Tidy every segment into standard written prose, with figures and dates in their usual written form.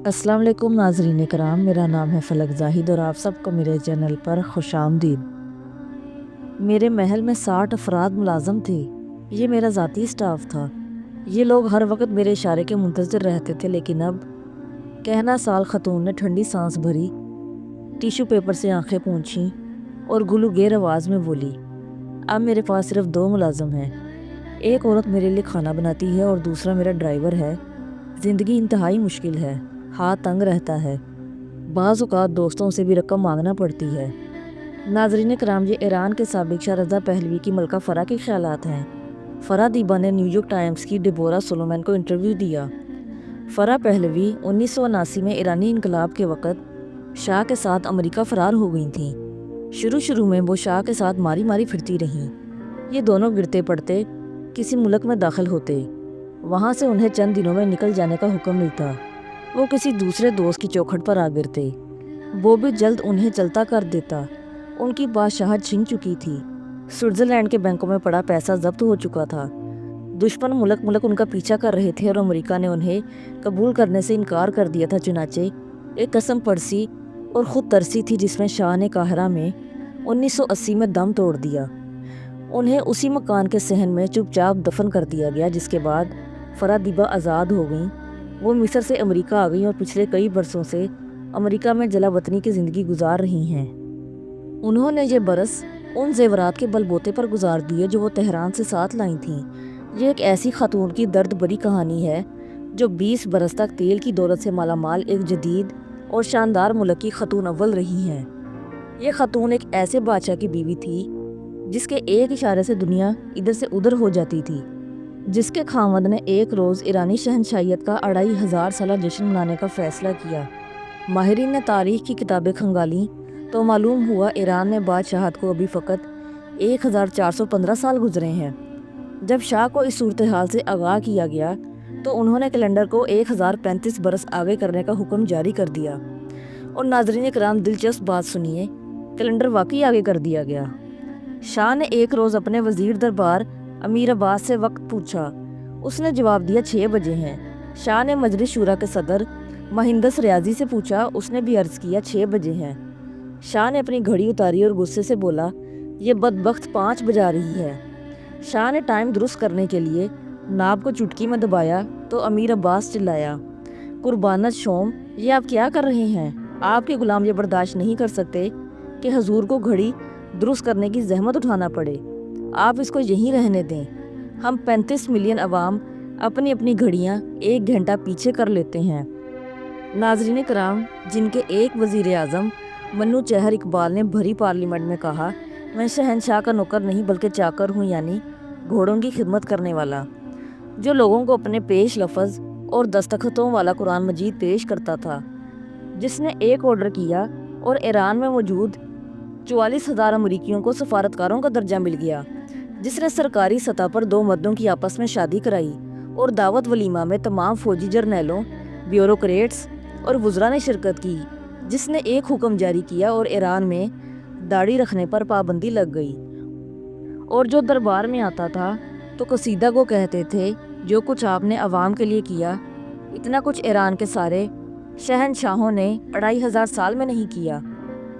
السلام علیکم ناظرین کرام، میرا نام ہے فلک زاہد اور آپ سب کو میرے چینل پر خوش آمدید۔ میرے محل میں 60 افراد ملازم تھے۔ یہ میرا ذاتی سٹاف تھا۔ یہ لوگ ہر وقت میرے اشارے کے منتظر رہتے تھے، لیکن اب کہنا سال خاتون نے ٹھنڈی سانس بھری، ٹیشو پیپر سے آنکھیں پونچھیں اور گلوگیر آواز میں بولی، اب میرے پاس صرف 2 ملازم ہیں۔ ایک عورت میرے لیے کھانا بناتی ہے اور دوسرا میرا ڈرائیور ہے۔ زندگی انتہائی مشکل ہے، ہاتھ تنگ رہتا ہے، بعض اوقات دوستوں سے بھی رقم مانگنا پڑتی ہے۔ ناظرین کرام، یہ ایران کے سابق شاہ رضا پہلوی کی ملکہ فرح کے خیالات ہیں۔ فرح دیبا نے نیو یارک ٹائمز کی ڈیبورا سولومن کو انٹرویو دیا۔ فرح پہلوی 1979 میں ایرانی انقلاب کے وقت شاہ کے ساتھ امریکہ فرار ہو گئی تھیں۔ شروع میں وہ شاہ کے ساتھ ماری ماری پھرتی رہیں۔ یہ دونوں گرتے پڑتے کسی ملک میں داخل ہوتے، وہاں سے انہیں چند دنوں میں نکل جانے کا حکم ملتا۔ وہ کسی دوسرے دوست کی چوکھٹ پر آ گرتے، وہ بھی جلد انہیں چلتا کر دیتا۔ ان کی بادشاہت چھن چکی تھی، سوئٹزرلینڈ کے بینکوں میں پڑا پیسہ ضبط ہو چکا تھا۔ دشمن ملک ان کا پیچھا کر رہے تھے اور امریکہ نے انہیں قبول کرنے سے انکار کر دیا تھا۔ چنانچہ ایک قسم پرسی اور خود ترسی تھی جس میں شاہ نے قاہرہ میں 1980 میں دم توڑ دیا۔ انہیں اسی مکان کے صحن میں چپ چاپ دفن کر دیا گیا، جس کے بعد فرح دیبا آزاد ہو گئیں۔ وہ مصر سے امریکہ آ گئیں اور پچھلے کئی برسوں سے امریکہ میں جلا وطنی کی زندگی گزار رہی ہیں۔ انہوں نے یہ برس ان زیورات کے بل بوتے پر گزار دیے جو وہ تہران سے ساتھ لائی تھیں۔ یہ ایک ایسی خاتون کی درد بری کہانی ہے جو 20 برس تک تیل کی دولت سے مالا مال ایک جدید اور شاندار ملک کی خاتون اول رہی ہیں۔ یہ خاتون ایک ایسے بادشاہ کی بیوی تھی جس کے ایک اشارے سے دنیا ادھر سے ادھر ہو جاتی تھی، جس کے خاوند نے ایک روز ایرانی شہنشاہیت کا 2500 سالہ جشن منانے کا فیصلہ کیا۔ ماہرین نے تاریخ کی کتابیں کھنگالیں تو معلوم ہوا ایران میں بادشاہت کو ابھی فقط 1415 سال گزرے ہیں۔ جب شاہ کو اس صورتحال سے آگاہ کیا گیا تو انہوں نے کیلنڈر کو 1035 برس آگے کرنے کا حکم جاری کر دیا۔ اور ناظرین کرام، دلچسپ بات سنیے، کیلنڈر واقعی آگے کر دیا گیا۔ شاہ نے ایک روز اپنے وزیر دربار امیر عباس سے وقت پوچھا۔ اس نے جواب دیا 6 بجے ہیں۔ شاہ نے مجلس شورا کے صدر مہندس ریاضی سے پوچھا، اس نے بھی عرض کیا 6 بجے ہیں۔ شاہ نے اپنی گھڑی اتاری اور غصے سے بولا، یہ بدبخت 5 بجا رہی ہے۔ شاہ نے ٹائم درست کرنے کے لیے ناب کو چٹکی میں دبایا تو امیر عباس چلایا، قربانت شوم، یہ آپ کیا کر رہے ہیں؟ آپ کے غلام یہ برداشت نہیں کر سکتے کہ حضور کو گھڑی درست کرنے کی زحمت اٹھانا پڑے۔ آپ اس کو یہیں رہنے دیں۔ ہم 35 ملین عوام اپنی اپنی گھڑیاں 1 گھنٹہ پیچھے کر لیتے ہیں۔ ناظرین کرام، جن کے ایک وزیر اعظم منو چہر اقبال نے بھری پارلیمنٹ میں کہا، میں شہنشاہ کا نوکر نہیں بلکہ چاکر ہوں، یعنی گھوڑوں کی خدمت کرنے والا، جو لوگوں کو اپنے پیش لفظ اور دستخطوں والا قرآن مجید پیش کرتا تھا، جس نے ایک آرڈر کیا اور ایران میں موجود 44,000 امریکیوں کو سفارتکاروں کا درجہ مل گیا، جس نے سرکاری سطح پر 2 مردوں کی آپس میں شادی کرائی اور دعوت ولیمہ میں تمام فوجی جرنیلوں، بیوروکریٹس اور وزراء نے شرکت کی، جس نے ایک حکم جاری کیا اور ایران میں داڑھی رکھنے پر پابندی لگ گئی۔ اور جو دربار میں آتا تھا تو قصیدہ کو کہتے تھے، جو کچھ آپ نے عوام کے لیے کیا، اتنا کچھ ایران کے سارے شہنشاہوں نے 2500 سال میں نہیں کیا،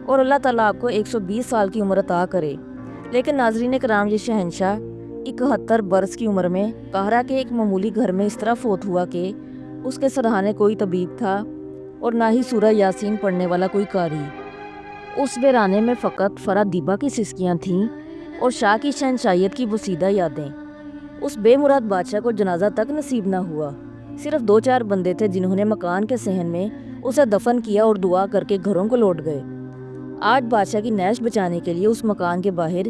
اور اللہ تعالیٰ آپ کو 120 سال کی عمر عطا کرے۔ لیکن ناظرین کرام، یہ شہنشاہ 71 برس کی عمر میں قاہرہ کے ایک معمولی گھر میں اس طرح فوت ہوا کہ اس کے سرہانے کوئی طبیب تھا اور نہ ہی سورہ یاسین پڑھنے والا کوئی قاری۔ اس ویرانے میں فقط فرح دیبا کی سسکیاں تھیں اور شاہ کی شہنشاہیت کی بوسیدہ یادیں۔ اس بے مراد بادشاہ کو جنازہ تک نصیب نہ ہوا۔ صرف 2-4 بندے تھے جنہوں نے مکان کے صحن میں اسے دفن کیا اور دعا کر کے گھروں کو لوٹ گئے۔ آج بادشاہ کی نعش بچانے کے لیے اس مکان کے باہر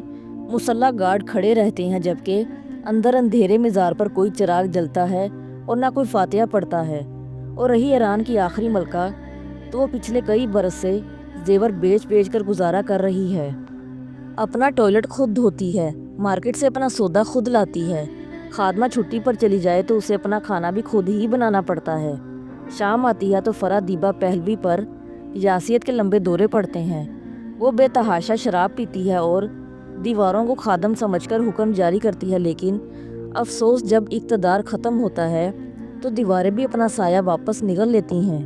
مسلح گارڈ کھڑے رہتے ہیں، جبکہ اندر اندھیرے مزار پر کوئی چراغ جلتا ہے اور نہ کوئی فاتحہ پڑھتا ہے۔ اور رہی ایران کی آخری ملکہ، تو وہ پچھلے کئی برس سے زیور بیچ کر گزارا کر رہی ہے۔ اپنا ٹوائلٹ خود دھوتی ہے، مارکیٹ سے اپنا سودا خود لاتی ہے، خادمہ چھٹی پر چلی جائے تو اسے اپنا کھانا بھی خود ہی بنانا پڑتا ہے۔ شام آتی ہے تو فرح دیبا پہلوی پر یاسیت کے لمبے دورے پڑتے ہیں۔ وہ بے تحاشا شراب پیتی ہے اور دیواروں کو خادم سمجھ کر حکم جاری کرتی ہے، لیکن افسوس جب اقتدار ختم ہوتا ہے تو دیواریں بھی اپنا سایہ واپس نگل لیتی ہیں۔